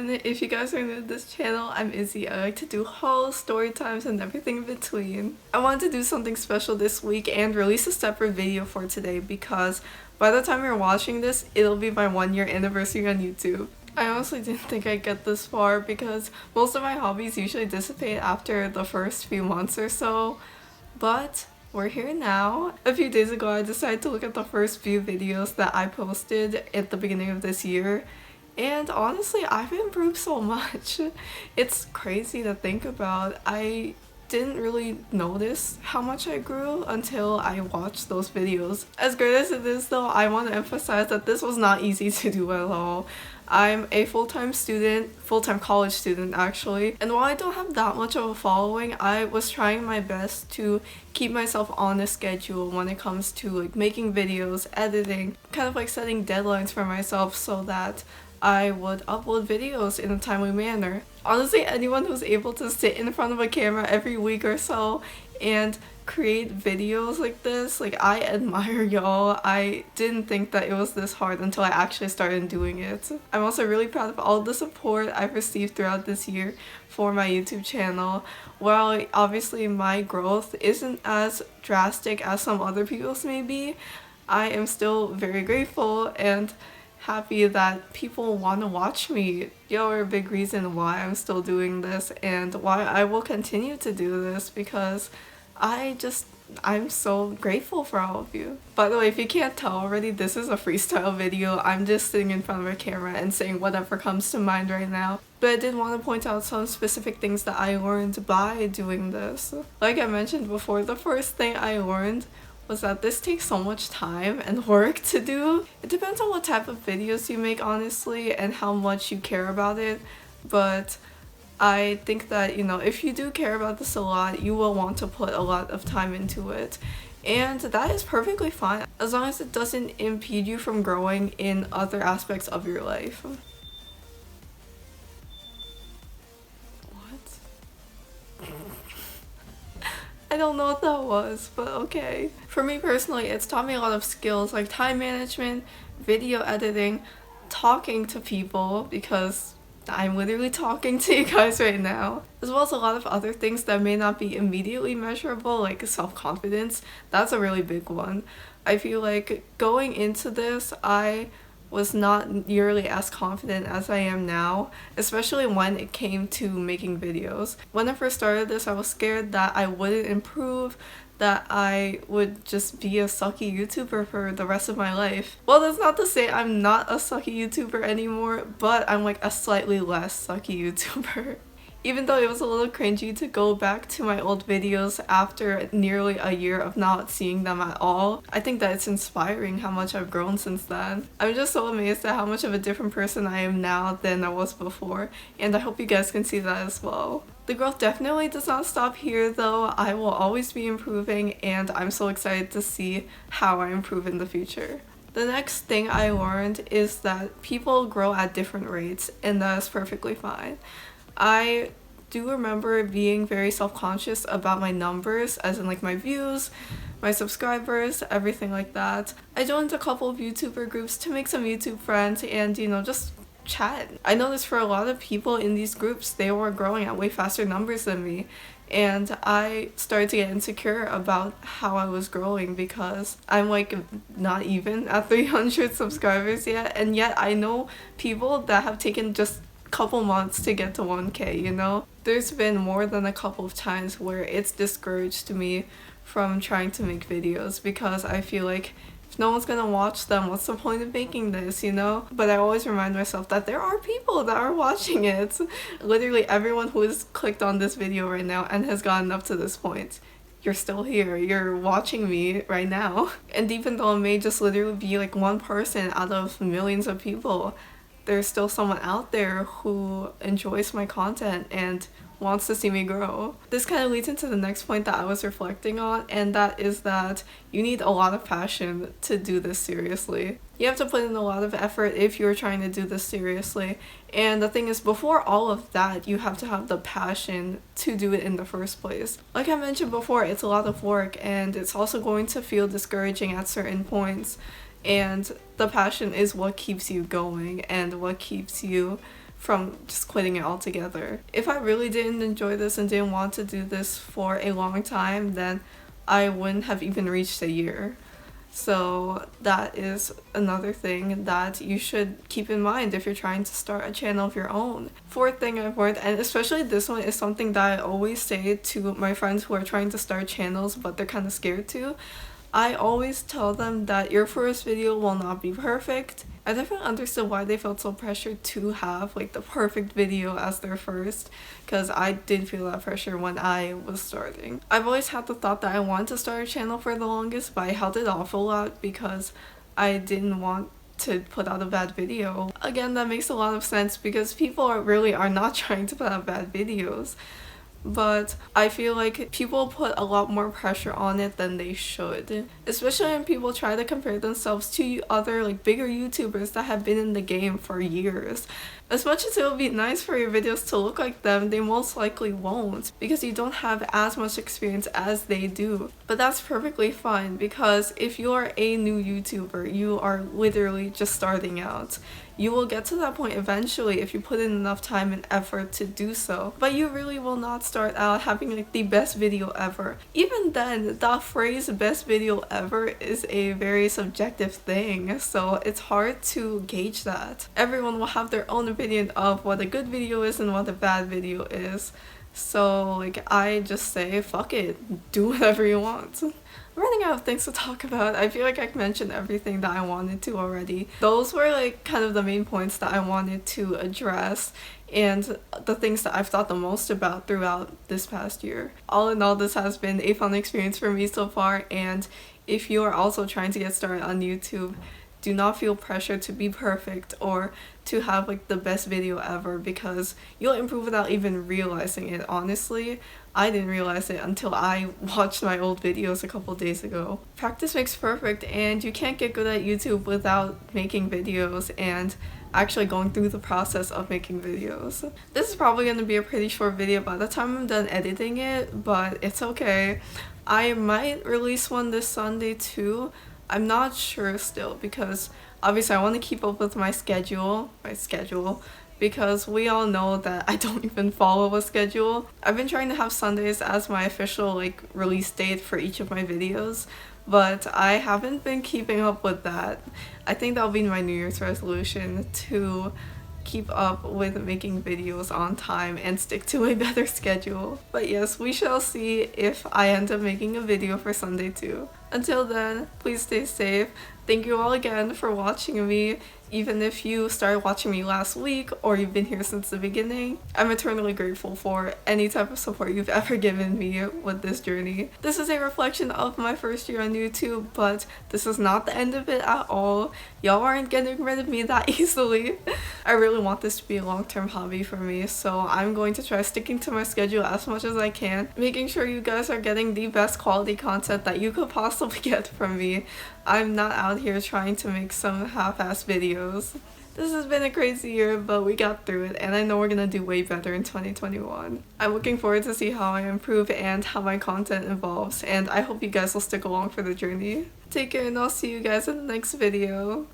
everyone, if you guys are new to this channel, I'm Izzy. I like to do hauls, story times, and everything in between. I wanted to do something special this week and release a separate video for today because by the time you're watching this, it'll be my 1-year anniversary on YouTube. I honestly didn't think I'd get this far because most of my hobbies usually dissipate after the first few months or so, but we're here now. A few days ago, I decided to look at the first few videos that I posted at the beginning of this year. And honestly, I've improved so much. It's crazy to think about. I didn't really notice how much I grew until I watched those videos. As great as it is though, I want to emphasize that this was not easy to do at all. I'm a full-time college student actually, and while I don't have that much of a following, I was trying my best to keep myself on a schedule when it comes to like making videos, editing, kind of like setting deadlines for myself so that I would upload videos in a timely manner. Honestly, anyone who's able to sit in front of a camera every week or so and create videos like this, like, I admire y'all. I didn't think that it was this hard until I actually started doing it. I'm also really proud of all the support I've received throughout this year for my YouTube channel. While obviously my growth isn't as drastic as some other people's may be, I am still very grateful and happy that people want to watch me. Y'all are a big reason why I'm still doing this and why I will continue to do this because I'm so grateful for all of you. By the way, if you can't tell already, this is a freestyle video. I'm just sitting in front of a camera and saying whatever comes to mind right now. But I did want to point out some specific things that I learned by doing this. Like I mentioned before, the first thing I learned was that this takes so much time and work to do. It depends on what type of videos you make, honestly, and how much you care about it, but I think that, you know, if you do care about this a lot, you will want to put a lot of time into it. And that is perfectly fine, as long as it doesn't impede you from growing in other aspects of your life. I don't know what that was, but okay. For me personally, it's taught me a lot of skills like time management, video editing, talking to people, because I'm literally talking to you guys right now, as well as a lot of other things that may not be immediately measurable, like self-confidence. That's a really big one. I feel like going into this, I was not nearly as confident as I am now, especially when it came to making videos. When I first started this, I was scared that I wouldn't improve, that I would just be a sucky YouTuber for the rest of my life. Well, that's not to say I'm not a sucky YouTuber anymore, but I'm like a slightly less sucky YouTuber. Even though it was a little cringy to go back to my old videos after nearly a year of not seeing them at all, I think that it's inspiring how much I've grown since then. I'm just so amazed at how much of a different person I am now than I was before, and I hope you guys can see that as well. The growth definitely does not stop here though. I will always be improving, and I'm so excited to see how I improve in the future. The next thing I learned is that people grow at different rates, and that is perfectly fine. I do remember being very self-conscious about my numbers, as in like my views, my subscribers, everything like that. I joined a couple of YouTuber groups to make some YouTube friends and, you know, just chat. I noticed for a lot of people in these groups, they were growing at way faster numbers than me. And I started to get insecure about how I was growing because I'm like not even at 300 subscribers yet, and yet I know people that have taken just couple months to get to 1K, you know? There's been more than a couple of times where it's discouraged me from trying to make videos because I feel like if no one's gonna watch them, what's the point of making this, you know? But I always remind myself that there are people that are watching it. Literally everyone who has clicked on this video right now and has gotten up to this point, you're still here, you're watching me right now. And even though it may just literally be like one person out of millions of people, there's still someone out there who enjoys my content and wants to see me grow. This kind of leads into the next point that I was reflecting on, and that is that you need a lot of passion to do this seriously. You have to put in a lot of effort if you're trying to do this seriously, and the thing is, before all of that, you have to have the passion to do it in the first place. Like I mentioned before, it's a lot of work, and it's also going to feel discouraging at certain points. And the passion is what keeps you going and what keeps you from just quitting it altogether. If I really didn't enjoy this and didn't want to do this for a long time, then I wouldn't have even reached a year. So that is another thing that you should keep in mind if you're trying to start a channel of your own. Fourth thing I've learned, and especially this one is something that I always say to my friends who are trying to start channels but they're kind of scared to. I always tell them that your first video will not be perfect. I definitely understood why they felt so pressured to have like the perfect video as their first, because I did feel that pressure when I was starting. I've always had the thought that I wanted to start a channel for the longest, but I held it off a lot because I didn't want to put out a bad video. Again, that makes a lot of sense because people really are not trying to put out bad videos. But I feel like people put a lot more pressure on it than they should, especially when people try to compare themselves to other like bigger YouTubers that have been in the game for years. As much as it would be nice for your videos to look like them, they most likely won't because you don't have as much experience as they do. But that's perfectly fine because if you're a new YouTuber, you are literally just starting out. You will get to that point eventually if you put in enough time and effort to do so. But you really will not start out having like the best video ever. Even then, the phrase best video ever is a very subjective thing, so it's hard to gauge that. Everyone will have their own opinion of what a good video is and what a bad video is. So like I just say fuck it, do whatever you want. I'm running out of things to talk about. I feel like I mentioned everything that I wanted to already. Those were like kind of the main points that I wanted to address and the things that I've thought the most about throughout this past year. All in all, this has been a fun experience for me so far, and if you are also trying to get started on YouTube, do not feel pressure to be perfect or to have like the best video ever because you'll improve without even realizing it. Honestly, I didn't realize it until I watched my old videos a couple days ago. Practice makes perfect, and you can't get good at YouTube without making videos and actually going through the process of making videos. This is probably going to be a pretty short video by the time I'm done editing it, but it's okay. I might release one this Sunday too. I'm not sure still because obviously I want to keep up with my schedule, because we all know that I don't even follow a schedule. I've been trying to have Sundays as my official like release date for each of my videos, but I haven't been keeping up with that. I think that'll be my New Year's resolution, to keep up with making videos on time and stick to a better schedule. But yes, we shall see if I end up making a video for Sunday too. Until then, please stay safe. Thank you all again for watching me. Even if you started watching me last week or you've been here since the beginning, I'm eternally grateful for any type of support you've ever given me with this journey. This is a reflection of my first year on YouTube, but this is not the end of it at all. Y'all aren't getting rid of me that easily. I really want this to be a long-term hobby for me, so I'm going to try sticking to my schedule as much as I can, making sure you guys are getting the best quality content that you could possibly get from me. I'm not out here trying to make some half-ass videos. This has been a crazy year, but we got through it, and I know we're gonna do way better in 2021. I'm looking forward to see how I improve and how my content evolves, and I hope you guys will stick along for the journey. Take care, and I'll see you guys in the next video.